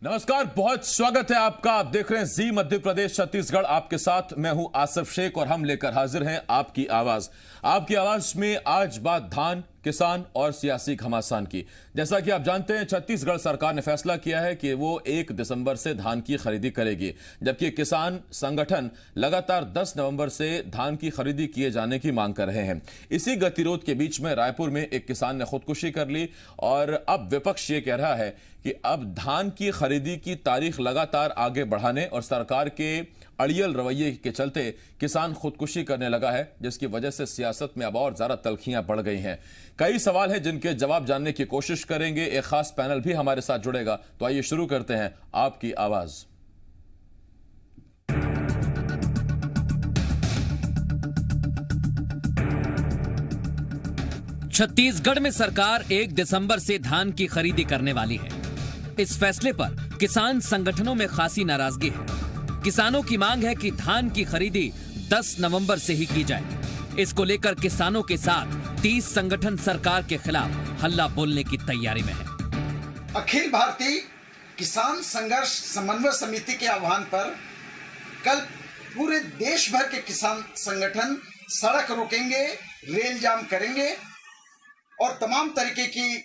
नमस्कार, बहुत स्वागत है आपका। आप देख रहे हैं जी मध्य प्रदेश छत्तीसगढ़। आपके साथ मैं हूं आसिफ शेख और हम लेकर हाजिर हैं आपकी आवाज। आपकी आवाज में आज बात धान, किसान और सियासी घमासान की। जैसा कि आप जानते हैं, छत्तीसगढ़ सरकार ने फैसला किया है कि वो 1 दिसंबर से धान की खरीदी करेगी, जबकि किसान संगठन लगातार 10 नवंबर से धान की खरीदी किए जाने की मांग कर रहे हैं। इसी गतिरोध के बीच में रायपुर में एक किसान ने खुदकुशी कर ली और अब विपक्ष ये कह रहा है कि अब धान की खरीदी की तारीख लगातार आगे बढ़ाने और सरकार के अड़ियल रवैये के चलते किसान खुदकुशी करने लगा है, जिसकी वजह से सियासत में अब और ज्यादा तल्खियां बढ़ गई हैं। कई सवाल हैं जिनके जवाब जानने की कोशिश करेंगे। एक खास पैनल भी हमारे साथ जुड़ेगा। तो आइए शुरू करते हैं आपकी आवाज। छत्तीसगढ़ में सरकार 1 दिसंबर से धान की खरीदी करने वाली है। इस फैसले पर किसान संगठनों में खासी नाराजगी है। किसानों की मांग है कि धान की खरीदी 10 नवंबर से ही की जाए। इसको लेकर किसानों के साथ 30 संगठन सरकार के खिलाफ हल्ला बोलने की तैयारी में है। अखिल भारतीय किसान संघर्ष समन्वय समिति के आह्वान पर कल पूरे देश भर के किसान संगठन सड़क रोकेंगे, रेल जाम करेंगे और तमाम तरीके की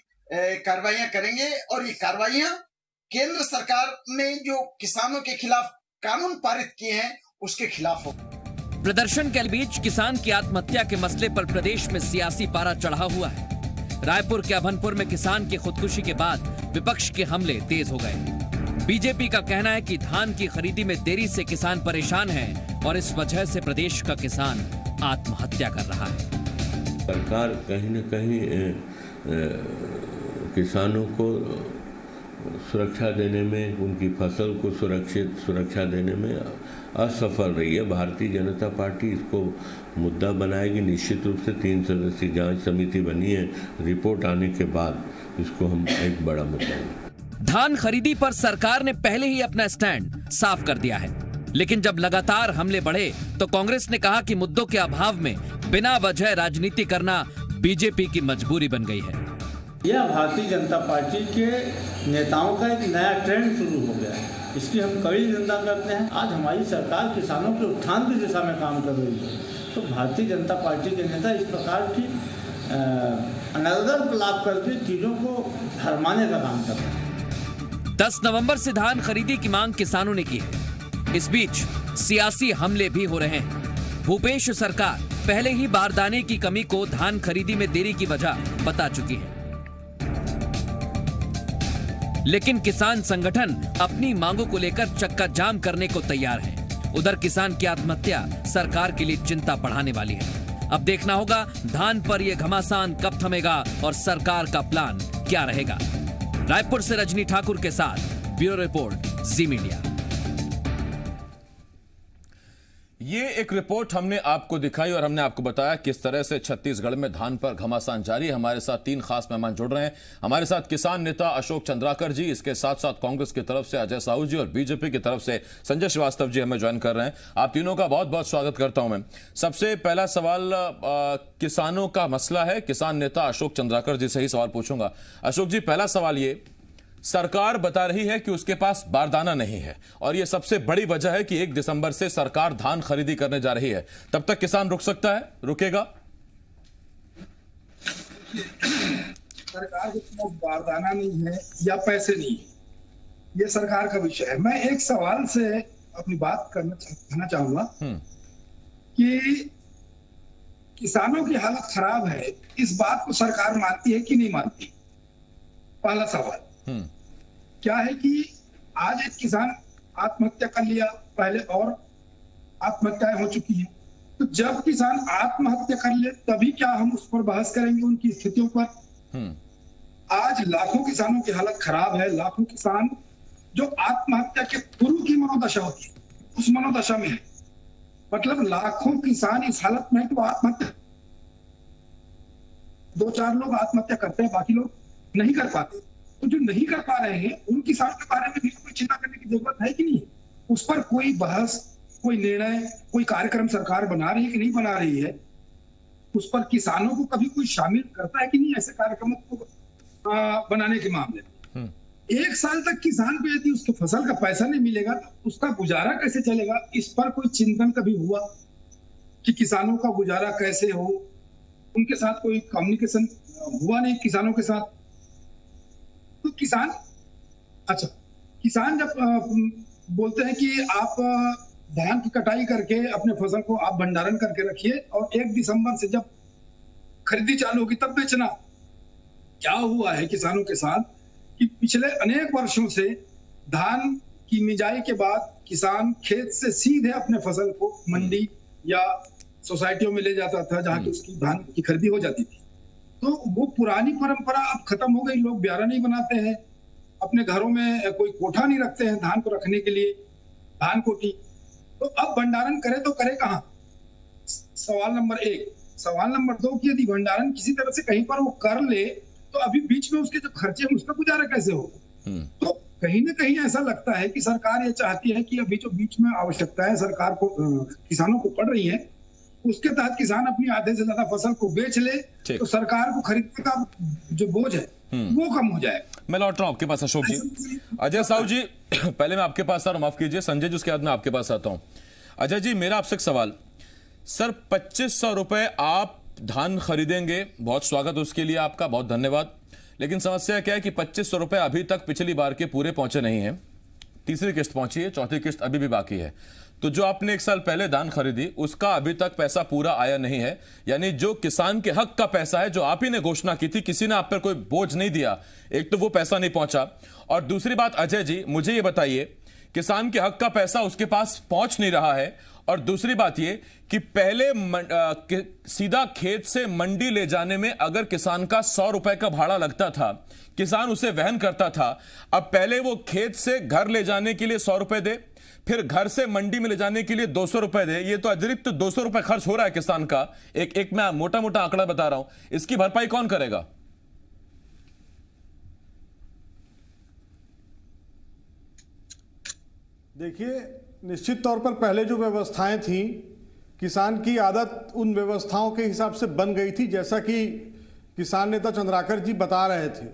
कार्रवाइयां करेंगे। और ये कार्रवाइयां केंद्र सरकार ने जो किसानों के खिलाफ कानून पारित किए हैं उसके खिलाफ हो। प्रदर्शन के बीच किसान की आत्महत्या के मसले पर प्रदेश में सियासी पारा चढ़ा हुआ है। रायपुर के अभनपुर में किसान की खुदकुशी के बाद विपक्ष के हमले तेज हो गए। बीजेपी का कहना है कि धान की खरीदी में देरी से किसान परेशान है और इस वजह से प्रदेश का किसान आत्महत्या कर रहा है। सरकार कहीं न कहीं किसानों को सुरक्षा देने में, उनकी फसल को सुरक्षा देने में असफल रही है। भारतीय जनता पार्टी इसको मुद्दा बनाएगी। निश्चित रूप से 3 सदस्यीय जांच समिति बनी है। रिपोर्ट आने के बाद इसको हम एक बड़ा मुद्दा। धान खरीदी पर सरकार ने पहले ही अपना स्टैंड साफ कर दिया है, लेकिन जब लगातार हमले बढ़े तो कांग्रेस ने कहा कि मुद्दों के अभाव में बिना वजह राजनीति करना बीजेपी की मजबूरी बन गई है। यह भारतीय जनता पार्टी के नेताओं का एक नया ट्रेंड शुरू हो गया है। इसकी हम कड़ी निंदा करते हैं। आज हमारी सरकार किसानों के उत्थान की दिशा में काम कर रही है, तो भारतीय जनता पार्टी के नेता इस प्रकार की अनर्गल लाभ करके चीजों को भरमाने का काम कर रहे हैं। 10 नवंबर से धान खरीदी की मांग किसानों ने की है। इस बीच सियासी हमले भी हो रहे हैं। भूपेश सरकार पहले ही बारदाने की कमी को धान खरीदी में देरी की वजह बता चुकी है, लेकिन किसान संगठन अपनी मांगों को लेकर चक्का जाम करने को तैयार है। उधर किसान की आत्महत्या सरकार के लिए चिंता बढ़ाने वाली है। अब देखना होगा धान पर यह घमासान कब थमेगा और सरकार का प्लान क्या रहेगा। रायपुर से रजनी ठाकुर के साथ ब्यूरो रिपोर्ट, जी मीडिया। ये एक रिपोर्ट हमने आपको दिखाई और हमने आपको बताया किस तरह से छत्तीसगढ़ में धान पर घमासान जारी है। हमारे साथ 3 खास मेहमान जुड़ रहे हैं। हमारे साथ किसान नेता अशोक चंद्राकर जी, इसके साथ साथ कांग्रेस की तरफ से अजय साहू जी और बीजेपी की तरफ से संजय श्रीवास्तव जी हमें ज्वाइन कर रहे हैं। आप तीनों का बहुत बहुत स्वागत करता हूं मैं। सबसे पहला सवाल किसानों का मसला है। किसान नेता अशोक चंद्राकर जी से ही सवाल पूछूंगा। अशोक जी, पहला सवाल ये, सरकार बता रही है कि उसके पास बारदाना नहीं है और यह सबसे बड़ी वजह है कि 1 दिसंबर से सरकार धान खरीदी करने जा रही है। तब तक किसान रुक सकता है, रुकेगा? सरकार के पास बारदाना नहीं है या पैसे नहीं है, यह सरकार का विषय है। मैं एक सवाल से अपनी बात कहना चाहूंगा कि किसानों की हालत खराब है, इस बात को सरकार मानती है कि नहीं मानती? पहला सवाल क्या है कि आज एक किसान आत्महत्या कर लिया, पहले और आत्महत्याएं हो चुकी हैं, तो जब किसान आत्महत्या कर ले तभी क्या हम उस पर बहस करेंगे, उनकी स्थितियों पर? आज लाखों किसानों की हालत खराब है। लाखों किसान जो आत्महत्या के पूर्व की मनोदशा होती है उस मनोदशा में है। मतलब लाखों किसान इस हालत में है कि वो आत्महत्या, 2-4 लोग आत्महत्या करते हैं, बाकी लोग नहीं कर पाते। तो जो नहीं कर पा रहे हैं उन किसानों के बारे में भी कोई चिंता करने की जरूरत है कि नहीं? उस पर कोई बहस, कोई निर्णय, कोई कार्यक्रम सरकार बना रही है कि नहीं बना रही है? उस पर किसानों को कभी कोई शामिल करता है कि नहीं ऐसे कार्यक्रमों को बनाने के मामले में? 1 साल तक किसान को यदि उसके फसल का पैसा नहीं मिलेगा तो उसका गुजारा कैसे चलेगा? इस पर कोई चिंतन कभी हुआ कि किसानों का गुजारा कैसे हो? उनके साथ कोई कम्युनिकेशन हुआ नहीं किसानों के साथ। तो किसान जब बोलते हैं कि आप धान की कटाई करके अपने फसल को आप भंडारण करके रखिए और 1 दिसंबर से जब खरीदी चालू होगी तब बेचना। क्या हुआ है किसानों के साथ कि पिछले अनेक वर्षों से धान की मिजाई के बाद किसान खेत से सीधे अपने फसल को मंडी या सोसाइटियों में ले जाता था जहां की उसकी धान की खरीदी हो जाती थी। तो वो पुरानी परंपरा अब खत्म हो गई। लोग ब्यारा नहीं बनाते हैं, अपने घरों में कोई कोठा नहीं रखते हैं धान को रखने के लिए, धान कोठी। तो अब भंडारण करे तो करे कहाँ? सवाल नंबर 1। सवाल नंबर 2 कि यदि भंडारण किसी तरह से कहीं पर वो कर ले तो अभी बीच में उसके जो खर्चे हैं उसका गुजारा कैसे होगा? तो कहीं ना कहीं ऐसा लगता है कि सरकार ये चाहती है कि अभी जो बीच में आवश्यकताएं सरकार को किसानों को पड़ रही है उसके तहत किसान अपनी आधे से ज्यादा फसल को बेच ले तो सरकार को खरीदने का जो बोझ है वो कम हो जाए। मैं लौट रहा हूं आपके पास अशोक जी। अजय साहू जी, पहले मैं आपके पास आ रहा हूं, माफ कीजिए संजय जी, उसके बाद मैं आपके पास आता हूं। अजय जी, मेरा आपसे एक सवाल, सर 2500 रुपए आप धान खरीदेंगे, बहुत स्वागत उसके लिए आपका, बहुत धन्यवाद। लेकिन समस्या क्या है कि 2500 रुपए अभी तक पिछली बार के पूरे पहुंचे नहीं है। तीसरी किस्त पहुंची है, चौथी किस्त अभी भी बाकी है। तो जो आपने 1 साल पहले धान खरीदी उसका अभी तक पैसा पूरा आया नहीं है। यानी जो किसान के हक का पैसा है, जो आप ही ने घोषणा की थी, किसी ने आप पर कोई बोझ नहीं दिया, एक तो वो पैसा नहीं पहुंचा। और दूसरी बात अजय जी, मुझे ये बताइए, किसान के हक का पैसा उसके पास पहुंच नहीं रहा है। और दूसरी बात ये कि पहले सीधा खेत से मंडी ले जाने में अगर किसान का 100 रुपए का भाड़ा लगता था, किसान उसे वहन करता था। अब पहले वो खेत से घर ले जाने के लिए 100 रुपए दे, फिर घर से मंडी में ले जाने के लिए 200 रुपए दे। ये तो अतिरिक्त 200 रुपए खर्च हो रहा है किसान का। एक मैं मोटा मोटा आंकड़ा बता रहा हूं, इसकी भरपाई कौन करेगा? देखिए, निश्चित तौर पर पहले जो व्यवस्थाएं थी, किसान की आदत उन व्यवस्थाओं के हिसाब से बन गई थी जैसा कि किसान नेता चंद्राकर जी बता रहे थे।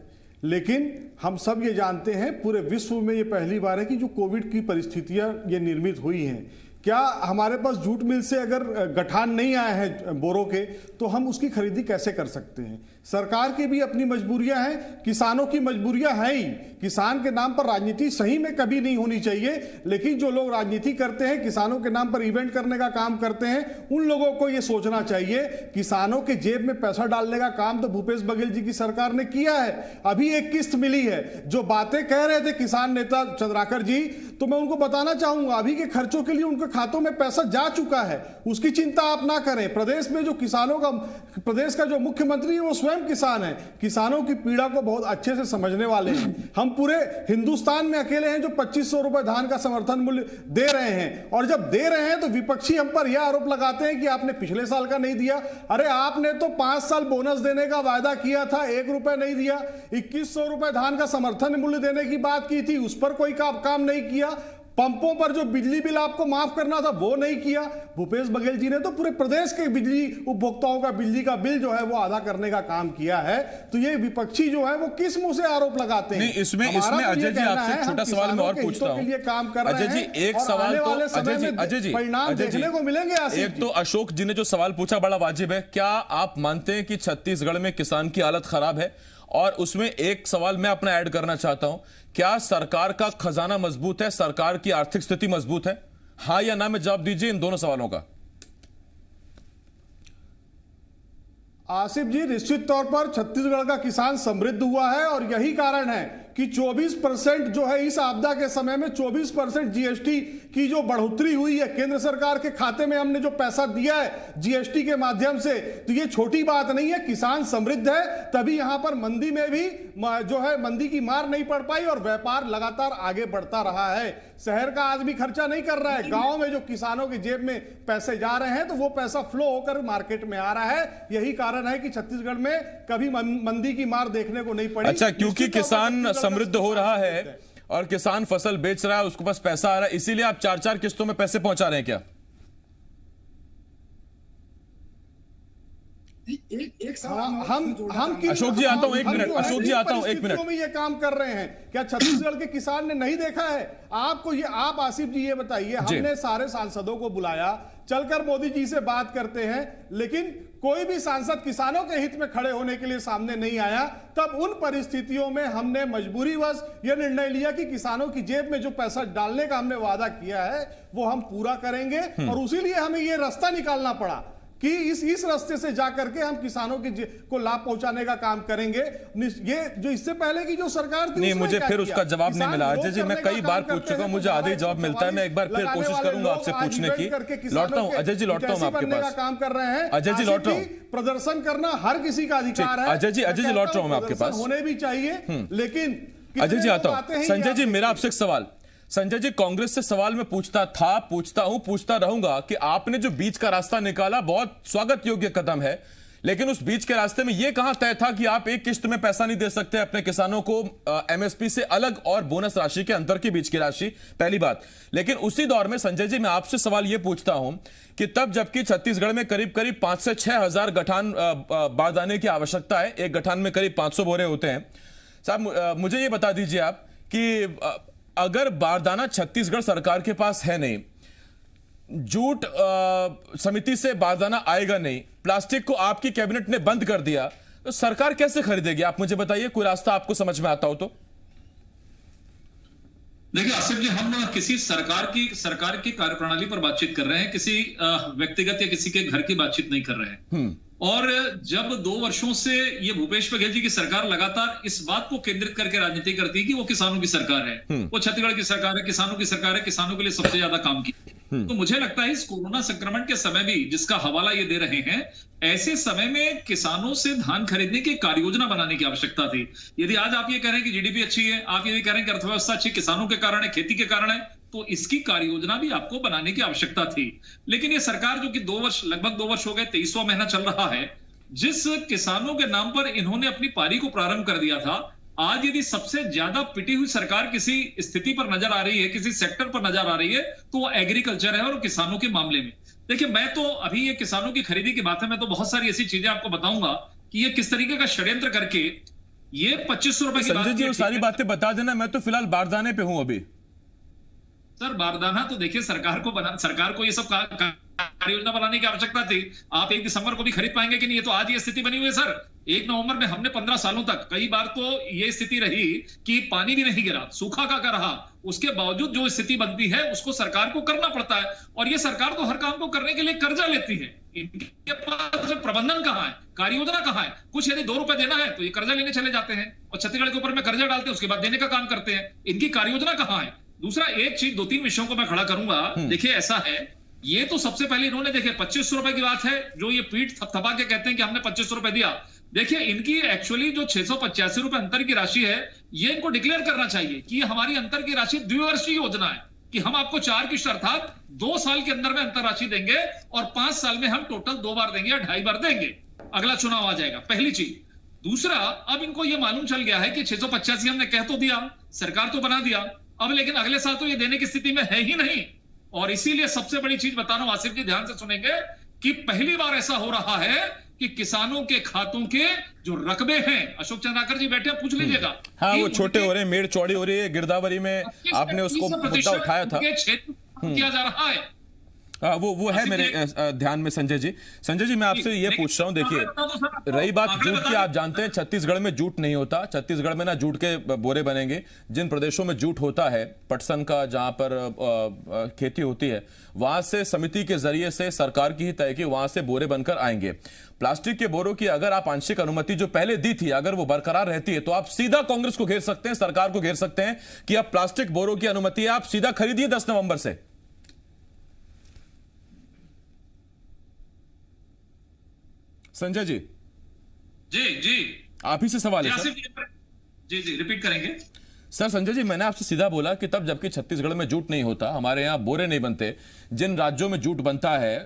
लेकिन हम सब ये जानते हैं, पूरे विश्व में ये पहली बार है कि जो कोविड की परिस्थितियां ये निर्मित हुई हैं। क्या हमारे पास जूट मिल से अगर गठान नहीं आए हैं बोरों के, तो हम उसकी खरीदी कैसे कर सकते हैं? सरकार की भी अपनी मजबूरियां हैं, किसानों की मजबूरियां हैं ही। किसान के नाम पर राजनीति सही में कभी नहीं होनी चाहिए, लेकिन जो लोग राजनीति करते हैं, किसानों के नाम पर इवेंट करने का काम करते हैं, उन लोगों को यह सोचना चाहिए किसानों के जेब में पैसा डालने का काम तो भूपेश बघेल जी की सरकार ने किया है। अभी एक किस्त मिली है। जो बातें कह रहे थे किसान नेता चंद्राकर जी, तो मैं उनको बताना चाहूंगा, अभी के खर्चों के लिए उनके खातों में पैसा जा चुका है, उसकी चिंता आप ना करें। प्रदेश में जो किसानों का, प्रदेश का जो मुख्यमंत्री है वो स्वयं किसान है, किसानों की पीड़ा को बहुत अच्छे से समझने वाले हैं। हम पूरे हिंदुस्तान में अकेले हैं जो 2500 रुपए धान का समर्थन मूल्य दे रहे हैं। और जब दे रहे हैं तो विपक्षी हम पर यह आरोप लगाते हैं कि आपने पिछले साल का नहीं दिया। अरे आपने तो 5 साल बोनस देने का वायदा किया था, 1 रुपए नहीं दिया। 2100 रुपए धान का समर्थन मूल्य देने की बात की थी, उस पर कोई काम नहीं किया। पंपों पर जो बिजली बिल आपको माफ करना था वो नहीं किया। भूपेश बघेल जी ने तो पूरे प्रदेश के बिजली उपभोक्ताओं का बिजली का बिल जो है वो आधा करने का काम किया है। तो ये विपक्षी जो है वो किस मुंह से आरोप लगाते हैं? नहीं, इसमें अजय जी आपसे छोटा सवाल मैं और पूछता हूं। अजय जी एक सवाल तो अजय जी परिणाम देखने को मिलेंगे। एक तो अशोक जी ने जो सवाल पूछा बड़ा वाजिब है। क्या आप मानते हैं कि छत्तीसगढ़ में किसान की हालत खराब है? और उसमें एक सवाल मैं अपना ऐड करना चाहता हूं, क्या सरकार का खजाना मजबूत है, सरकार की आर्थिक स्थिति मजबूत है? हां या ना में जवाब दीजिए इन दोनों सवालों का। आसिफ जी, निश्चित तौर पर छत्तीसगढ़ का किसान समृद्ध हुआ है और यही कारण है कि 24% जो है इस आपदा के समय में 24% जीएसटी की जो बढ़ोतरी हुई है, केंद्र सरकार के खाते में हमने जो पैसा दिया है जीएसटी के माध्यम से, तो ये छोटी बात नहीं है। किसान समृद्ध है, तभी यहां पर मंदी में भी जो है मंदी की मार नहीं पड़ पाई और व्यापार लगातार आगे बढ़ता रहा है। शहर का आदमी खर्चा नहीं कर रहा है, गांव में जो किसानों की जेब में पैसे जा रहे हैं तो वो पैसा फ्लो होकर मार्केट में आ रहा है। यही कारण है कि छत्तीसगढ़ में कभी मंदी की मार देखने को नहीं पड़ी। अच्छा, क्योंकि किसान समृद्ध हो रहा है और किसान फसल बेच रहा है, उसके पास पैसा आ रहा है, इसीलिए आप 4-4 किस्तों में पैसे पहुंचा रहे हैं क्या? एक सवाल हम अशोक जी आता हूं एक मिनट, अशोक जी आता हूं एक मिनट। में ये काम कर रहे हैं, क्या छत्तीसगढ़ के किसान ने नहीं देखा है? आपको ये, आप आसिफ जी ये बताइए, हमने सारे सांसदों को बुलाया, चलकर मोदी जी से बात करते हैं, लेकिन कोई भी सांसद किसानों के हित में खड़े होने के लिए सामने नहीं आया। तब उन परिस्थितियों में हमने मजबूरीवश यह निर्णय लिया कि किसानों की जेब में जो पैसा डालने का हमने वादा किया है वो हम पूरा करेंगे, और उसीलिए हमें यह रास्ता निकालना पड़ा कि इस रास्ते से जाकर के हम किसानों को लाभ पहुंचाने का काम करेंगे। ये जो इससे पहले की जो सरकार थी, नहीं, मुझे फिर उसका जवाब नहीं मिला अजय जी। मैं कई बार पूछ चुका हूं, मुझे आधे जवाब मिलता है। मैं एक बार फिर कोशिश करूंगा आपसे पूछने की। लौटता हूं अजय जी, लौटता हूं आपके पास। काम कर रहे हैं अजय जी, लौट रहा हूं। प्रदर्शन करना हर किसी का अधिकार है अजय जी, लौट रहा हूं मैं आपके पास। होने भी चाहिए, लेकिन अजय जी आता हूं। संजय जी, मेरा आपसे एक सवाल। संजय जी, कांग्रेस से सवाल मैं पूछता हूं, पूछता रहूंगा कि आपने जो बीच का रास्ता निकाला बहुत स्वागत योग्य कदम है, लेकिन उस बीच के रास्ते में यह कहां तय था कि आप एक किश्त में पैसा नहीं दे सकते अपने किसानों को, एमएसपी से अलग और बोनस राशि के अंतर के बीच की राशि, पहली बात। लेकिन उसी दौर में संजय जी, मैं आपसे सवाल यह पूछता हूं कि तब जबकि छत्तीसगढ़ में करीब 5 से 6 हजार गठान बारदाने की आवश्यकता है, एक गठान में करीब 500 बोरे होते हैं। साहब, मुझे यह बता दीजिए आप कि अगर बारदाना छत्तीसगढ़ सरकार के पास है नहीं, जूट समिति से बारदाना आएगा नहीं, प्लास्टिक को आपकी कैबिनेट ने बंद कर दिया, तो सरकार कैसे खरीदेगी? आप मुझे बताइए, कोई रास्ता आपको समझ में आता हो तो। देखिए आसिफ जी, हम किसी सरकार की कार्यप्रणाली पर बातचीत कर रहे हैं, किसी व्यक्तिगत या किसी के घर की बातचीत नहीं कर रहे हैं। और जब 2 वर्षों से ये भूपेश बघेल जी की सरकार लगातार इस बात को केंद्रित करके राजनीति करती है कि वो किसानों की सरकार है, वो छत्तीसगढ़ की सरकार है, किसानों की सरकार है, किसानों के लिए सबसे ज्यादा काम की, तो मुझे लगता है इस कोरोना संक्रमण के समय भी, जिसका हवाला ये दे रहे हैं, ऐसे समय में किसानों से धान खरीदने की कार्य योजना बनाने की आवश्यकता थी। यदि आज आप ये कह रहे हैं कि जीडीपी अच्छी है, आप ये कह रहे हैं कि अर्थव्यवस्था अच्छी किसानों के कारण है, खेती के कारण है, तो इसकी कार्य योजना भी आपको बनाने की आवश्यकता थी। लेकिन ये सरकार जो कि लगभग 2 वर्ष हो गए, 23वां महीना चल रहा है, जिस किसानों के नाम पर इन्होंने अपनी पारी को प्रारंभ कर दिया था, आज यदि सबसे ज्यादा पिटी हुई सरकार किसी स्थिति पर नजर आ रही है, किसी सेक्टर पर नजर आ रही है, तो वो एग्रीकल्चर है। और किसानों के मामले में देखिए, मैं तो अभी ये किसानों की खरीदी की बात है, मैं तो बहुत सारी ऐसी चीजें आपको बताऊंगा कि ये किस तरीके का षड्यंत्र करके ये 2500 रुपए की संजय जी, सारी बातें बता देना, मैं तो फिलहाल बारदाने पे हूं अभी। सर, बारदाना तो देखिए, सरकार को ये सब कार्य योजना बनाने की आवश्यकता थी। आप 1 दिसंबर को भी खरीद पाएंगे कि नहीं? ये तो आज ये स्थिति बनी हुई है सर। 1 नवंबर में हमने 15 सालों तक कई बार तो ये स्थिति रही कि पानी भी नहीं गिरा, सूखा का रहा, उसके बावजूद जो स्थिति बनती है उसको सरकार को करना पड़ता है। और ये सरकार तो हर काम को करने के लिए कर्जा लेती है, इनके पास प्रबंधन कहां है, कार्य योजना कहां है? कुछ यदि 2 रुपए देना है तो ये कर्जा लेने चले जाते हैं, और छत्तीसगढ़ के ऊपर में कर्जा डालते हैं, उसके बाद देने का काम करते हैं। इनकी कार्य योजना कहां है? दूसरा, एक चीज, 2-3 विषयों को मैं खड़ा करूंगा। देखिए, ऐसा है, ये तो सबसे पहले इन्होंने, देखिए 2500 रुपए की बात है, जो ये पीठ थपथपा के कहते हैं कि हमने 2500 रुपए दिया। देखिए, इनकी एक्चुअली जो 685 रुपए अंतर की राशि है, ये इनको डिक्लेयर करना चाहिए कि हमारी अंतर की राशि द्विवर्षीय योजना है, कि हम आपको 4 किश्त अर्थात 2 साल के अंदर में अंतर राशि देंगे, और 5 साल में हम टोटल 2 बार देंगे या 2.5 बार देंगे, अगला चुनाव आ जाएगा। पहली चीज। दूसरा, अब इनको ये मालूम चल गया है कि 685 हमने कह तो दिया, सरकार तो बना दिया, अब लेकिन अगले साल तो ये देने की स्थिति में है ही नहीं। और इसीलिए सबसे बड़ी चीज बता रहा हूं, आसिफ जी ध्यान से सुनेंगे, कि पहली बार ऐसा हो रहा है कि किसानों के खातों के जो रकबे हैं, अशोक चंद्राकर जी बैठे, पूछ लीजिएगा। हाँ, वो छोटे हो रहे हैं, मेड़ चौड़ी हो रही है। गिरदावरी में आपने उसको मुद्दा उठाया था, किया जा रहा है। वो है मेरे ध्यान में। संजय जी, मैं आपसे ये पूछ रहा हूं, देखिए, रही बात जूट की, आप जानते हैं छत्तीसगढ़ में जूट नहीं होता। छत्तीसगढ़ में ना जूट के बोरे बनेंगे। जिन प्रदेशों में जूट होता है, पटसन का जहां पर खेती होती है, वहां से समिति के जरिए से सरकार की ही तय की, वहां से बोरे बनकर आएंगे। प्लास्टिक के बोरों की अगर आप आंशिक अनुमति जो पहले दी थी, अगर वो बरकरार रहती है, तो आप सीधा कांग्रेस को घेर सकते हैं, सरकार को घेर सकते हैं कि अब प्लास्टिक बोरों की अनुमति है, आप सीधा खरीदिए 10 नवंबर से। संजय जी, जी आप ही से सवाल है सर। जी रिपीट करेंगे। सर संजय जी, मैंने आपसे सीधा बोला कि तब जबकि छत्तीसगढ़ में जूट नहीं होता, हमारे यहाँ बोरे नहीं बनते, जिन राज्यों में जूट बनता है,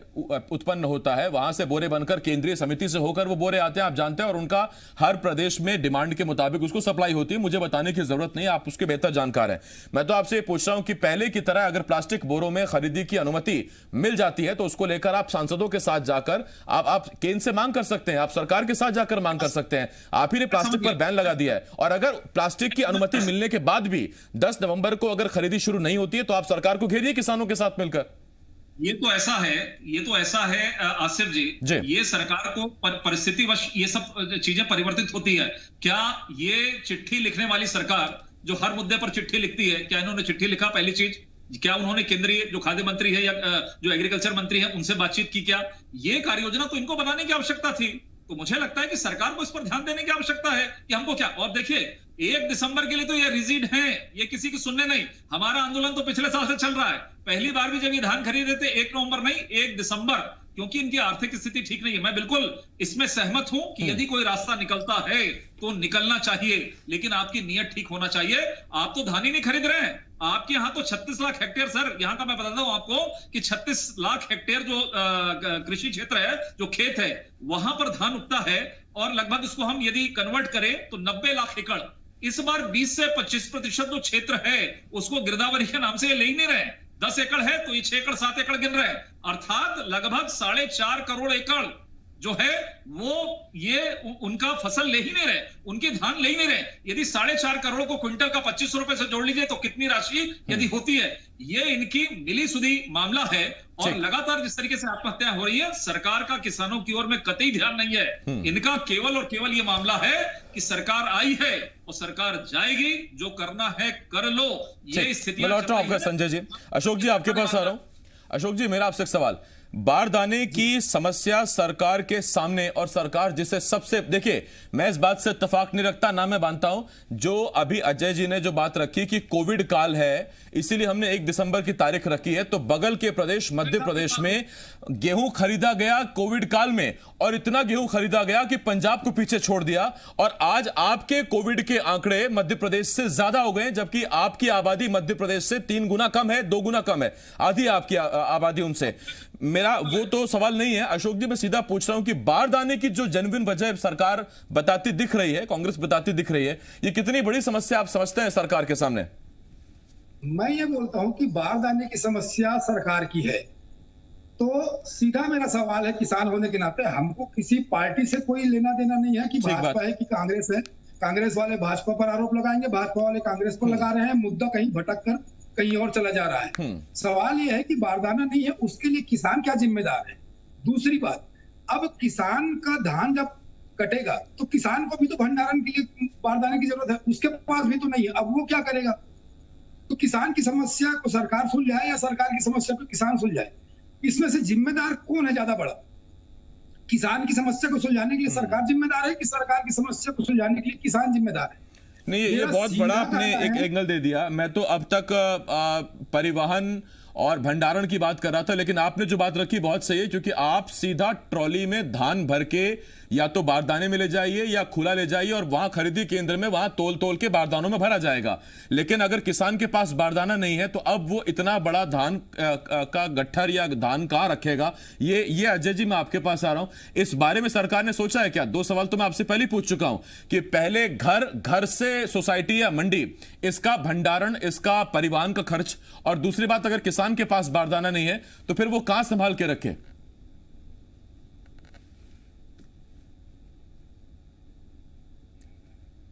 उत्पन्न होता है, वहां से बोरे बनकर केंद्रीय समिति से होकर वो बोरे आते हैं, आप जानते हैं, और उनका हर प्रदेश में डिमांड के मुताबिक उसको सप्लाई होती है। मुझे बताने की जरूरत नहीं, आप उसके बेहतर जानकार हैं। मैं तो आपसे पूछ रहा हूं कि पहले की तरह अगर प्लास्टिक बोरों में खरीदी की अनुमति मिल जाती है तो उसको लेकर आप सांसदों के साथ जाकर आप केंद्र से मांग कर सकते हैं, आप सरकार के साथ जाकर मांग कर सकते हैं। आप ही ने प्लास्टिक पर बैन लगा दिया है, और अगर प्लास्टिक की अनुमति मिलने के बाद भी 10 नवंबर को अगर खरीदी शुरू नहीं होती है तो आप सरकार को घेरिए किसानों के साथ मिलकर। ये तो ऐसा है आसिफ जी, ये सरकार को परिस्थितिवश ये सब चीजें परिवर्तित होती है। क्या ये चिट्ठी लिखने वाली सरकार जो हर मुद्दे पर चिट्ठी लिखती है, क्या इन्होंने चिट्ठी लिखा? पहली चीज, क्या उन्होंने केंद्रीय जो खाद्य मंत्री है या जो एग्रीकल्चर मंत्री है उनसे बातचीत की? क्या ये कार्य योजना तो इनको बनाने की आवश्यकता थी। तो मुझे लगता है कि सरकार को इस पर ध्यान देने की आवश्यकता है कि हमको क्या। और देखिए, 1 दिसंबर के लिए तो ये रिजिड हैं, ये किसी की सुनने नहीं। हमारा आंदोलन तो पिछले साल से चल रहा है। पहली बार भी जब ये धान खरीदे थे 1 नवंबर नहीं, 1 दिसंबर, क्योंकि इनकी आर्थिक स्थिति ठीक नहीं है। मैं बिल्कुल इसमें सहमत हूं कि यदि कोई रास्ता निकलता है तो निकलना चाहिए, लेकिन आपकी नीयत ठीक होना चाहिए। आप तो धान ही नहीं खरीद रहे हैं, आपके यहाँ तो 36 लाख हेक्टेयर, सर यहाँ का मैं बताता हूं आपको कि 36 लाख हेक्टेयर जो कृषि क्षेत्र है, जो खेत है, वहां पर धान उगता है, और लगभग इसको हम यदि कन्वर्ट करें तो 90 लाख एकड़। इस बार 20 से 25% जो क्षेत्र है उसको गिरदावरी के नाम से ये ले ही नहीं रहे। 10 एकड़ है तो ये 6 एकड़ 7 एकड़ गिन रहे हैं, अर्थात लगभग 4.5 करोड़ एकड़ जो है वो ये उनका फसल ले ही नहीं रहे, उनकी धान ले ही नहीं रहे। यदि 4.5 करोड़ को क्विंटल का 25 रुपए से जोड़ लीजिए तो कितनी राशि यदि होती है। ये इनकी मिली सुधी मामला है, और लगातार जिस तरीके से आत्महत्या हो रही है, सरकार का किसानों की ओर में कतई ध्यान नहीं है। इनका केवल और केवल ये मामला है कि सरकार आई है और सरकार जाएगी, जो करना है कर लो। ये स्थिति संजय जी, अशोक जी आपके पास आ रहा हूं। अशोक जी, मेरा आपसे एक सवाल, बारदाने की समस्या सरकार के सामने, और सरकार जिसे सबसे, देखिए मैं इस बात से इत्तेफाक नहीं रखता, ना मैं मानता हूं जो अभी अजय जी ने जो बात रखी कि कोविड काल है इसीलिए हमने 1 दिसंबर की तारीख रखी है, तो बगल के प्रदेश मध्य प्रदेश में गेहूं खरीदा गया कोविड काल में, और इतना गेहूं खरीदा गया कि पंजाब को पीछे छोड़ दिया, और आज आपके कोविड के आंकड़े मध्य प्रदेश से ज्यादा हो गए, जबकि आपकी आबादी मध्य प्रदेश से 3 गुना कम है, 2 गुना कम है, आधी आपकी आबादी उनसे। मेरा वो तो सवाल नहीं है अशोक जी, मैं सीधा पूछ रहा हूं कि बारदाने की जो जेन्युइन वजह सरकार बताती दिख रही है, कांग्रेस बताती दिख रही है, ये कितनी बड़ी समस्या आप समझते हैं सरकार के सामने? मैं ये बोलता हूं कि बारदाने की समस्या सरकार की है, तो सीधा मेरा सवाल है, किसान होने के नाते हमको किसी पार्टी से कोई लेना देना नहीं है कि भाजपा है कि कांग्रेस है। कांग्रेस वाले भाजपा पर आरोप लगाएंगे, भाजपा वाले कांग्रेस पर लगा रहे हैं, मुद्दा कहीं भटक कर कहीं और चला जा रहा है। सवाल यह है कि बारदाना नहीं है, उसके लिए किसान क्या जिम्मेदार है? दूसरी बात, अब किसान का धान जब कटेगा तो किसान को भी तो भंडारण के लिए बारदाने की जरूरत है, उसके पास भी तो नहीं है, अब वो क्या करेगा? तो किसान की समस्या को सरकार सुलझाए या सरकार की समस्या को किसान सुलझाए, इसमें से जिम्मेदार कौन है ज्यादा बड़ा? किसान की समस्या को सुलझाने के लिए सरकार जिम्मेदार है कि सरकार की समस्या को सुलझाने के लिए किसान जिम्मेदार है? नहीं, ये बहुत बड़ा आपने एक एंगल दे दिया। मैं तो अब तक परिवहन और भंडारण की बात कर रहा था, लेकिन आपने जो बात रखी बहुत सही है, क्योंकि आप सीधा ट्रॉली में धान भर के या तो बारदाने में ले जाइए या खुला ले जाइए, और वहां खरीदी केंद्र में वहां तोल तोल के बारदानों में भरा जाएगा। लेकिन अगर किसान के पास बारदाना नहीं है तो अब वो इतना बड़ा धान का गट्ठर या धान कहां रखेगा? ये अजय जी, मैं आपके पास आ रहा हूं, इस बारे में सरकार ने सोचा है क्या? 2 सवाल तो मैं आपसे पहले पूछ चुका हूं कि पहले घर से सोसाइटी या मंडी, इसका भंडारण, इसका परिवहन का खर्च, और दूसरी बात अगर किसान के पास बारदाना नहीं है तो फिर वो कहां संभाल के रखे?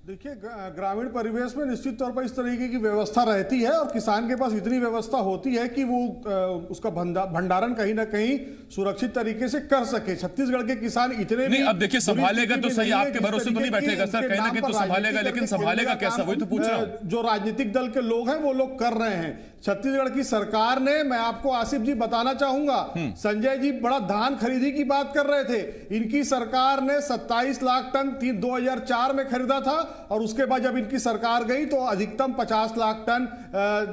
देखिए, ग्रामीण परिवेश में निश्चित तौर पर इस तरीके की व्यवस्था रहती है, और किसान के पास इतनी व्यवस्था होती है कि वो उसका भंडारण कहीं ना कहीं सुरक्षित तरीके से कर सके। छत्तीसगढ़ के किसान इतने नहीं, अब देखिए संभालेगा तो सही, आपके भरोसे तो नहीं बैठेगा सर, कहीं ना कहीं तो संभालेगा, लेकिन संभालेगा कैसा, वही तो पूछ रहा हूं। जो राजनीतिक दल के लोग हैं वो लोग कर रहे हैं। छत्तीसगढ़ की सरकार ने, मैं आपको आसिफ जी बताना चाहूंगा, संजय जी बड़ा धान खरीदी की बात कर रहे थे, इनकी सरकार ने 27 लाख टन 2004 में खरीदा था, और उसके बाद जब इनकी सरकार गई तो अधिकतम 50 लाख टन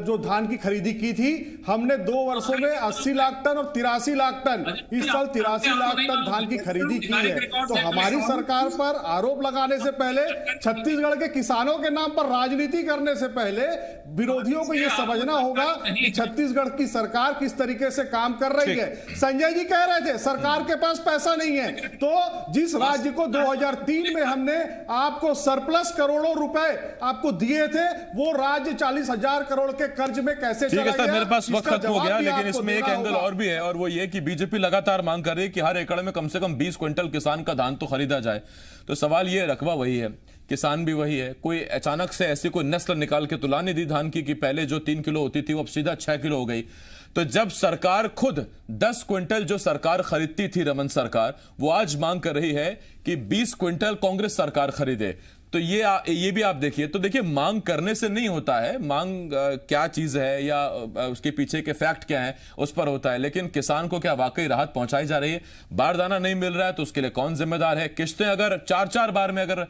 जो धान की खरीदी की थी। हमने 2 वर्षों में 80 लाख टन और 83 लाख टन, इस साल 83 लाख टन धान की खरीदी की है। तो हमारी सरकार पर आरोप लगाने से पहले, छत्तीसगढ़ के किसानों के नाम पर राजनीति करने से पहले विरोधियों को यह समझना होगा कि छत्तीसगढ़ की सरकार किस तरीके से काम कर रही है। संजय जी कह रहे थे सरकार के पास पैसा नहीं है, तो जिस राज्य को 2003 में हमने आपको सरप्लस करोड़ों रुपए आपको दिए थे, वो राज्य 40,000 करोड़ के कर्ज में कैसे चला गया? मेरे पास वक्त खत्म हो गया, लेकिन इसमें एक एंगल और भी है, और वो ये कि बीजेपी लगातार मांग कर रही है कि हर एकड़ में कम से कम 20 क्विंटल किसान का धान तो खरीदा जाए। तो सवाल ये, रकबा वही है, किसान भी वही है, कोई अचानक से ऐसी कोई नस्ल निकाल के तुला नहीं दी धान की कि पहले जो 3 किलो होती थी वो अब सीधा 6 किलो हो गई। तो जब सरकार खुद 10 क्विंटल जो सरकार खरीदती थी, रमन सरकार, वो आज मांग कर रही है कि 20 क्विंटल कांग्रेस सरकार खरीदे, तो ये भी आप देखिए। तो देखिए, मांग करने से नहीं होता है, मांग क्या चीज है या उसके पीछे के फैक्ट क्या है उस पर होता है। लेकिन किसान को क्या वाकई राहत पहुंचाई जा रही है? बारदाना नहीं मिल रहा है तो उसके लिए कौन जिम्मेदार है? किश्तें अगर 4-4 बार में अगर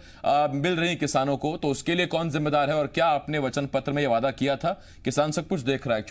मिल रही किसानों को तो उसके लिए कौन जिम्मेदार है? और क्या आपने वचन पत्र में यह वादा किया था? किसान सब कुछ देख रहा है।